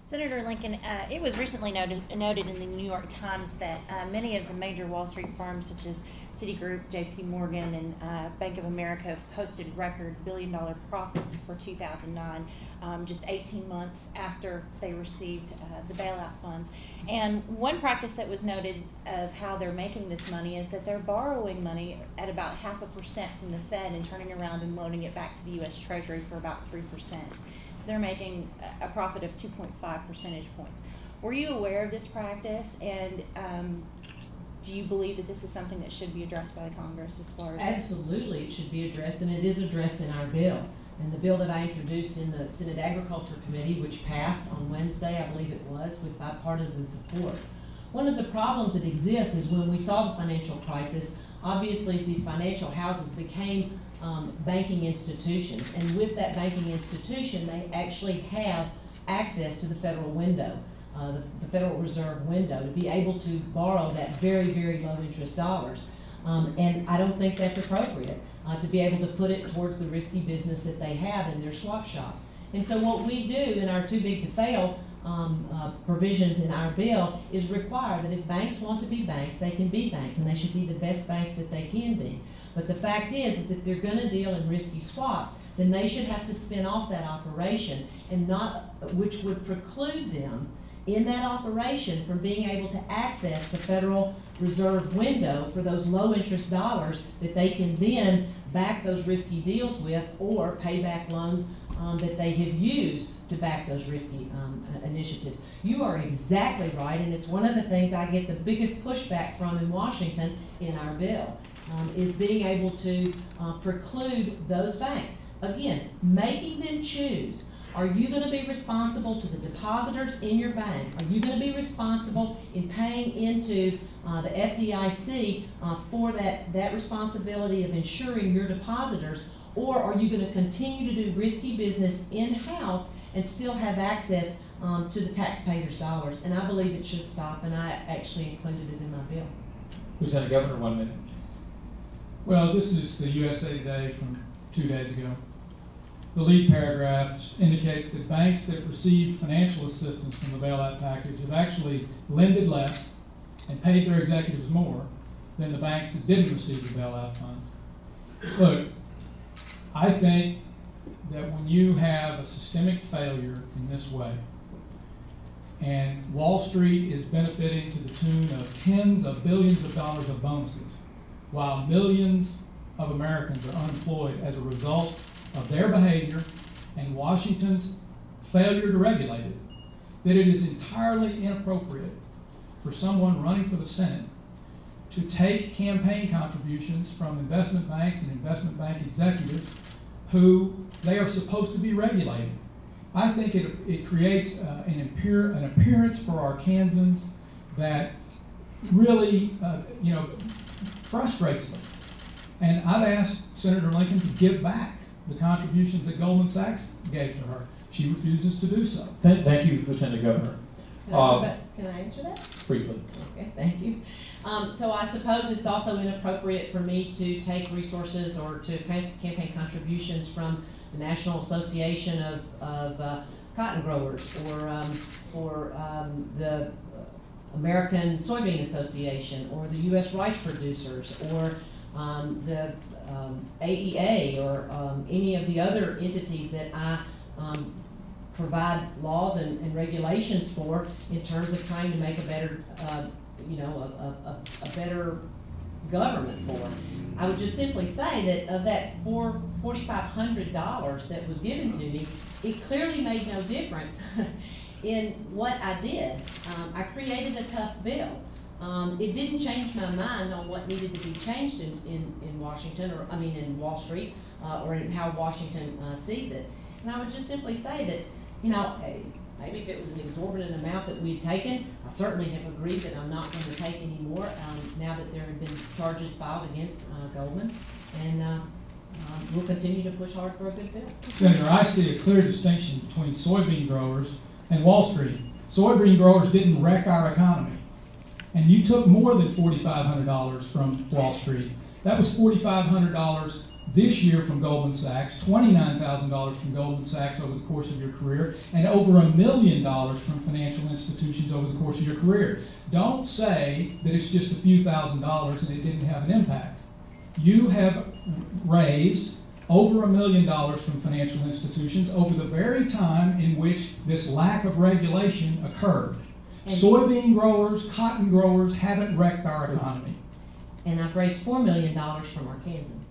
Senator Lincoln, it was recently noted in the New York Times that many of the major Wall Street firms, such as Citigroup, J.P. Morgan, and Bank of America, have posted record billion-dollar profits for 2009, just 18 months after they received the bailout funds. And one practice that was noted of how they're making this money is that they're borrowing money at about 0.5% from the Fed and turning around and loaning it back to the U.S. Treasury for about 3%. They're making a profit of 2.5 percentage points. Were you aware of this practice, and do you believe that this is something that should be addressed by the Congress as far as? Absolutely, it should be addressed, and it is addressed in our bill. And the bill that I introduced in the Senate Agriculture Committee, which passed on Wednesday, I believe it was, with bipartisan support. One of the problems that exists is when we saw the financial crisis, obviously these financial houses became banking institutions, and with that banking institution, they actually have access to the federal window, the Federal Reserve window, to be able to borrow that very, very low interest dollars. And I don't think that's appropriate to be able to put it towards the risky business that they have in their swap shops. And so what we do in our too big to fail provisions in our bill is require that if banks want to be banks, they can be banks, and they should be the best banks that they can be. But the fact is that they're going to deal in risky swaps, then they should have to spin off that operation, and not, which would preclude them in that operation from being able to access the Federal Reserve window for those low interest dollars that they can then back those risky deals with, or pay back loans that they have used to back those risky initiatives. You are exactly right, and it's one of the things I get the biggest pushback from in Washington in our bill, is being able to preclude those banks. Again, making them choose. Are you going to be responsible to the depositors in your bank? Are you going to be responsible in paying into the FDIC for that responsibility of ensuring your depositors? Or are you going to continue to do risky business in-house and still have access to the taxpayers' dollars? And I believe it should stop, and I actually included it in my bill. Lieutenant Governor, 1 minute. Well, this is the USA Today from 2 days ago. The lead paragraph indicates that banks that received financial assistance from the bailout package have actually lended less and paid their executives more than the banks that didn't receive the bailout funds. Look, I think that when you have a systemic failure in this way, and Wall Street is benefiting to the tune of tens of billions of dollars of bonuses, while millions of Americans are unemployed as a result of their behavior and Washington's failure to regulate it, that it is entirely inappropriate for someone running for the Senate to take campaign contributions from investment banks and investment bank executives who they are supposed to be regulating. I think it creates an appearance for Arkansans that really frustrates them. And I've asked Senator Lincoln to give back the contributions that Goldman Sachs gave to her. She refuses to do so. Thank you, Lieutenant Governor. Can I answer that? Briefly. Okay, thank you. So I suppose it's also inappropriate for me to take resources or to campaign contributions from the National Association of Cotton Growers, or the American Soybean Association, or the U.S. Rice Producers, or the AEA, or any of the other entities that I provide laws and regulations for in terms of trying to make a better, a better government for. I would just simply say that of that $4,500 that was given to me, it clearly made no difference in what I did. I created a tough bill. It didn't change my mind on what needed to be changed in Washington, or I mean in Wall Street, or in how Washington sees it. And I would just simply say that, maybe if it was an exorbitant amount that we had taken, I certainly have agreed that I'm not going to take any more now that there have been charges filed against Goldman, and we'll continue to push hard for a good bill. Senator, I see a clear distinction between soybean growers and Wall Street. Soybean growers didn't wreck our economy, and you took more than $4,500 from Wall Street. That was $4,500 this year from Goldman Sachs, $29,000 from Goldman Sachs over the course of your career, and over $1 million from financial institutions over the course of your career. Don't say that it's just a few $1,000s and it didn't have an impact. You have raised over $1 million from financial institutions over the very time in which this lack of regulation occurred. And soybean growers, cotton growers haven't wrecked our economy. And I've raised $4 million from Arkansans.